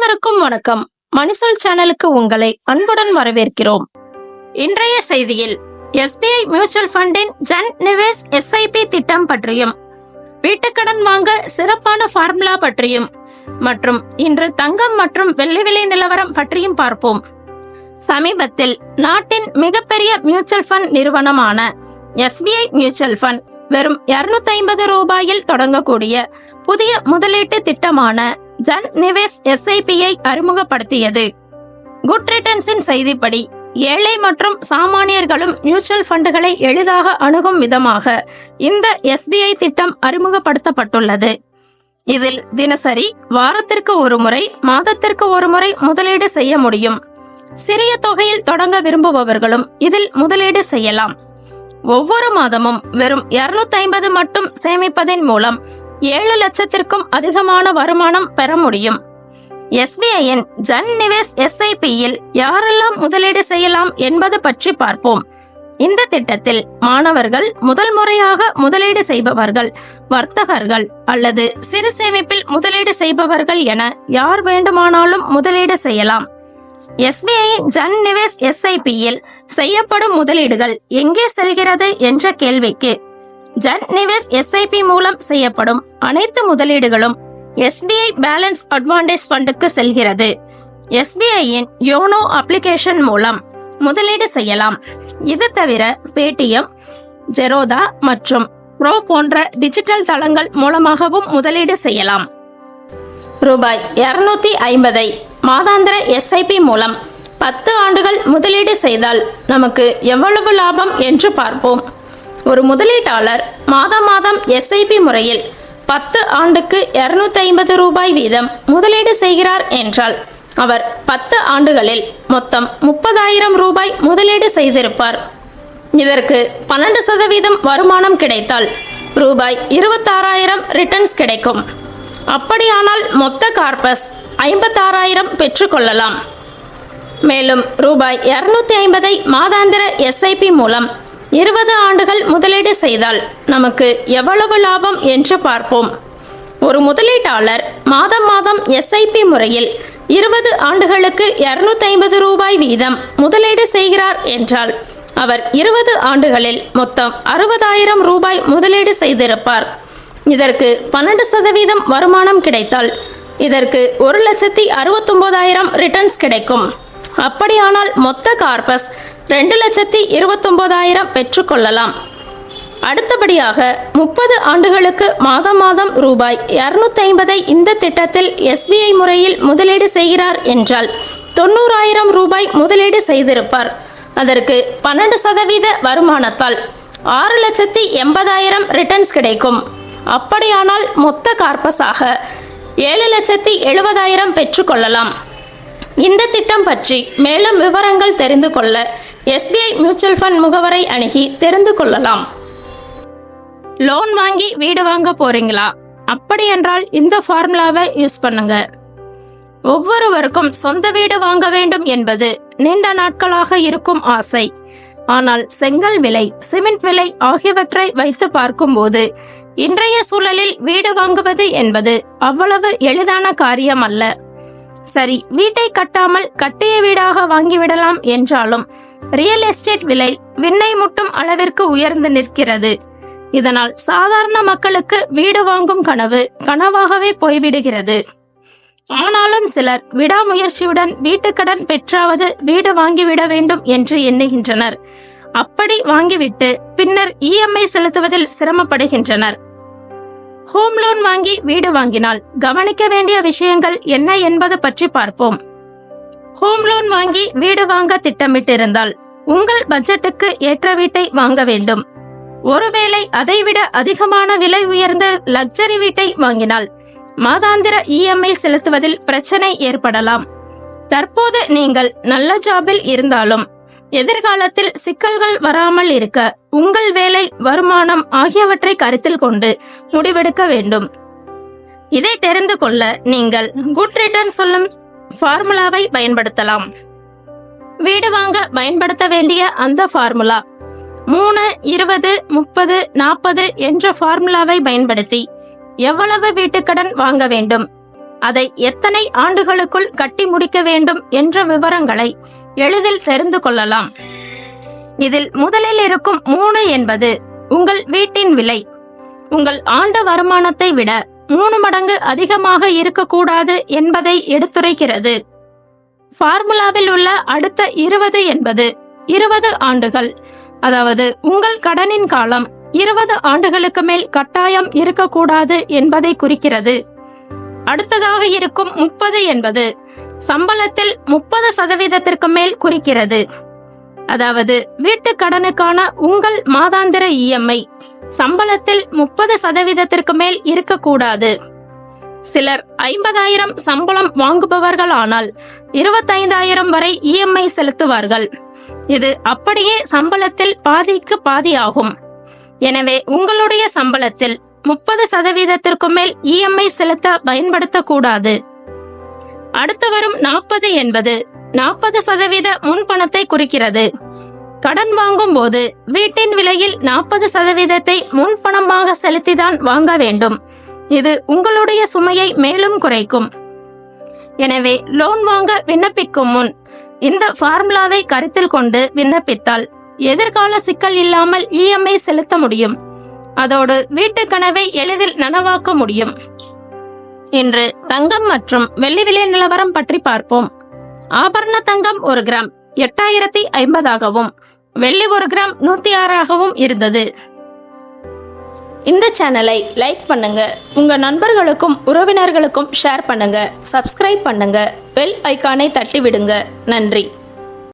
அனைவருக்கும் வணக்கம். மணிசொல் சேனலுக்கு உங்களை அன்புடன் வரவேற்கிறோம். இன்றைய செய்தியில் SBI மியூச்சுவல் ஃபண்டின் ஜன் நிவேஷ் SIP திட்டம் பற்றியும், வீட்டுக்கடன் வாங்க சிறப்பான ஃபார்முலா பற்றியும் மற்றும் இன்று தங்கம் மற்றும் வெள்ளி விலை நிலவரம் பற்றியும் பார்ப்போம். சமீபத்தில் நாட்டின் மிகப்பெரிய மியூச்சுவல் ஃபண்ட் நிறுவனமான SBI மியூச்சுவல் ஃபண்ட் வெறும் 250 ரூபாயில் தொடங்கக்கூடிய புதிய முதலீட்டு திட்டமான ஜன் நிவேஷ் SIP-யை அறிமுகப்படுத்தியது. குட் ரிட்டர்ன்ஸின் செய்திப்படி ஏழை மற்றும் சாமானியர்களும் மியூச்சுவல் ஃபண்டுகளை எளிதாக அணுகும் விதமாக இந்த SBI திட்டம் அறிமுகப்படுத்தப்பட்டுள்ளது. இதில் தினசரி, வாரத்திற்கு ஒரு முறை, மாதத்திற்கு ஒரு முறை முதலீடு செய்ய முடியும். சிறிய தொகையில் தொடங்க விரும்புபவர்களும் இதில் முதலீடு செய்யலாம். ஒவ்வொரு மாதமும் வெறும் 250 மட்டும் சேமிப்பதன் மூலம் 7 லட்சத்திற்கும் அதிகமான வருமானம் பெற முடியும். SBI-யின் ஜன் நிவேஷ் SIP-யில் யாரெல்லாம் முதலீடு செய்யலாம் என்பது பற்றி பார்ப்போம். இந்த திட்டத்தில் மாணவர்கள், முதல் முறையாக முதலீடு செய்பவர்கள், வர்த்தகர்கள் அல்லது சிறு சேமிப்பில் முதலீடு செய்பவர்கள் என யார் வேண்டுமானாலும் முதலீடு செய்யலாம். SBI-யின் ஜன் நிவேஷ் SIP-யில் செய்யப்படும் முதலீடுகள் எங்கே செல்கிறது என்ற கேள்விக்கு, ஜன் நிவேஷ் SIP மூலம் செய்யப்படும் அனைத்து முதலீடுகளும் SBI பேலன்ஸ் அட்வான்டேஜ் ஃபண்டுக்கு செல்கிறது. SBI-யின் யோனோ அப்ளிகேஷன் மூலம் முதலீடு செய்யலாம். இது தவிர பேடிஎம், ஜெரோதா மற்றும் ப்ரோ போன்ற டிஜிட்டல் தளங்கள் மூலமாகவும் முதலீடு செய்யலாம். ரூபாய் 250 மாதாந்திர SIP மூலம் 10 ஆண்டுகள் முதலீடு செய்தால் நமக்கு எவ்வளவு லாபம் என்று பார்ப்போம். ஒரு முதலீட்டாளர் மாதம் SIP முறையில் 10 ஆண்டுக்கு 250 ரூபாய் வீதம் முதலீடு செய்கிறார் என்றால் அவர் 10 ஆண்டுகளில் மொத்தம் 30,000 ரூபாய் முதலீடு செய்திருப்பார். இதற்கு 12% வருமானம் கிடைத்தால் ரூபாய் 26,000 ரிட்டர்ன்ஸ் கிடைக்கும். அப்படியானால் மொத்த கார்பஸ் 56,000 பெற்றுக்கொள்ளலாம். மேலும் ரூபாய் 250 மாதாந்திர SIP மூலம் 20 ஆண்டுகள் முதலீடு செய்தால் நமக்கு எவ்வளவு லாபம் என்று பார்ப்போம். ஒரு முதலீட்டாளர் மாதம் SIP முறையில் 20 ஆண்டுகளுக்கு 250 ரூபாய் வீதம் முதலீடு செய்கிறார் என்றால் அவர் 20 ஆண்டுகளில் மொத்தம் 60,000 ரூபாய் முதலீடு செய்திருப்பார். இதற்கு 12% வருமானம் கிடைத்தால் இதற்கு 1,69,000 ரிட்டர்ன்ஸ் கிடைக்கும். அப்படியானால் மொத்த கார்பஸ் 2,29,000 பெற்றுக்கொள்ளலாம். அடுத்தபடியாக 30 ஆண்டுகளுக்கு மாதம் ரூபாய் 250 இந்த திட்டத்தில் SBI முறையில் முதலீடு செய்கிறார் என்றால் 90,000 ரூபாய் முதலீடு செய்திருப்பார். அதற்கு 12% வருமானத்தால் 6,80,000 ரிட்டர்ன்ஸ் கிடைக்கும். அப்படியானால் மொத்த கார்பஸாக 7,70,000 பெற்றுக்கொள்ளலாம். இந்த திட்டம் பற்றி மேலும் விவரங்கள் தெரிந்து கொள்ள SBI மியூச்சுவல் ஃபண்ட் முகவரை அணுகி தெரிந்து கொள்ளலாம். லோன் வாங்கி வீடு வாங்க போறீங்களா? அப்படி என்றால் இந்த ஃபார்முலாவை யூஸ் பண்ணுங்க. ஒவ்வொருவருக்கும் சொந்த வீடு வாங்க வேண்டும் என்பது நீண்ட நாட்களாக இருக்கும் ஆசை. ஆனால் செங்கல் விலை, சிமெண்ட் விலை ஆகியவற்றை வைத்து பார்க்கும்போது இன்றைய சூழலில் வீடு வாங்குவது என்பது அவ்வளவு எளிதான காரியம் அல்ல. சரி, வீட்டை கட்டாமல் கட்டிய வீடாக வாங்கிவிடலாம் என்றாலும் ரியல் எஸ்டேட் விலை விண்ணை முட்டும் அளவிற்கு உயர்ந்து நிற்கிறது. இதனால் சாதாரண மக்களுக்கு வீடு வாங்கும் கனவு கனவாகவே போய்விடுகிறது. ஆனாலும் சிலர் விடாமுயற்சியுடன் வீட்டுக்கடன் பெற்றாவது வீடு வாங்கிவிட வேண்டும் என்று எண்ணுகின்றனர். அப்படி வாங்கிவிட்டு பின்னர் EMI செலுத்துவதில் சிரமப்படுகின்றனர். ஹோம் லோன் வாங்கி வீடு வாங்கினால் கவனிக்க வேண்டிய விஷயங்கள் என்ன என்பது பற்றி பார்ப்போம். ஹோம் லோன் வாங்கி வீடு வாங்க திட்டமிட்டிருந்தால் உங்கள் பட்ஜெட்டுக்கு ஏற்ற வீட்டை வாங்க வேண்டும். ஒருவேளை அதைவிட அதிகமான விலை உயர்ந்த லக்ஸரி வீட்டை வாங்கினால் மாதாந்திர EMI செலுத்துவதில் பிரச்சனை ஏற்படலாம். தற்போது நீங்கள் நல்ல ஜாபில் இருந்தாலும் எதிர்காலத்தில் சிக்கல்கள் வராமல் இருக்க உங்கள் வேலை, வருமானம் ஆகியவற்றை கருத்தில் கொண்டு முடிவெடுக்க வேண்டும். இதை தெரிந்து கொள்ள நீங்கள் குட் ரிட்டர்ன் சொல்லும் ஃபார்முலாவை பயன்படுத்தலாம். வீடு வாங்க பயன்படுத்த வேண்டிய அந்த ஃபார்முலா 3, 20, 30, 40 என்ற ஃபார்முலாவை பயன்படுத்தி எவ்வளவு வீட்டுக்கடன் வாங்க வேண்டும், அதை எத்தனை ஆண்டுகளுக்குள் கட்டி முடிக்க வேண்டும் என்ற விவரங்களை எளிதில் தெரிந்து கொள்ளலாம். இதில் முதலில் இருக்கும் 3 என்பது உங்கள் வீட்டின் விலை. உங்கள் ஆண்டு வருமானத்தை விட 3 மடங்கு அதிகமாக இருக்கக்கூடாது என்பதை எடுத்துரைக்கிறது. ஃபார்முலாவில் உள்ள அடுத்த 20 என்பது 20 ஆண்டுகள், அதாவது உங்கள் கடனின் காலம் 20 ஆண்டுகளுக்கு மேல் கட்டாயம் இருக்கக்கூடாது என்பதை குறிக்கிறது. அடுத்ததாக இருக்கும் 30 என்பது சம்பளத்தில் 30% மேல் குறிக்கிறது. அதாவது வீட்டு கடனுக்கான உங்கள் மாதாந்திர இஎம்ஐ சம்பளத்தில் 30% மேல் இருக்கக்கூடாது. சிலர் 50,000 சம்பளம் வாங்குபவர்கள் ஆனால் 25,000 வரை இஎம்ஐ செலுத்துவார்கள். இது அப்படியே சம்பளத்தில் பாதிக்கு பாதி ஆகும். எனவே உங்களுடைய சம்பளத்தில் 30% மேல் இஎம்ஐ செலுத்த பயன்படுத்தக்கூடாது. அடுத்து வரும் 40 என்பது 40% முன்பணத்தை குறிக்கிறது. கடன் வாங்கும் போது வீட்டின் விலையில் 40% முன்பணமாக செலுத்திதான் வாங்க வேண்டும். இது உங்களுடைய சுமையை மேலும் குறைக்கும். எனவே லோன் வாங்க விண்ணப்பிக்கும் முன் இந்த ஃபார்முலாவை கருத்தில் கொண்டு விண்ணப்பித்தால் எதிர்கால சிக்கல் இல்லாமல் இஎம்ஐ செலுத்த முடியும். அதோடு வீட்டு கனவை எளிதில் நனவாக்க முடியும். இன்று தங்கம் மற்றும் வெள்ளி விலை நிலவரம் பற்றி பார்ப்போம். ஆபரண தங்கம் 1 கிராம் 8,050 ஆகவும் வெள்ளி 1 கிராம் 106 ஆகவும் இருந்தது. இந்த சேனலை லைக் பண்ணுங்க, உங்க நண்பர்களுக்கும் உறவினர்களுக்கும் ஷேர் பண்ணுங்க, சப்ஸ்கிரைப் பண்ணுங்க, பெல் ஐகானை தட்டி விடுங்க. நன்றி.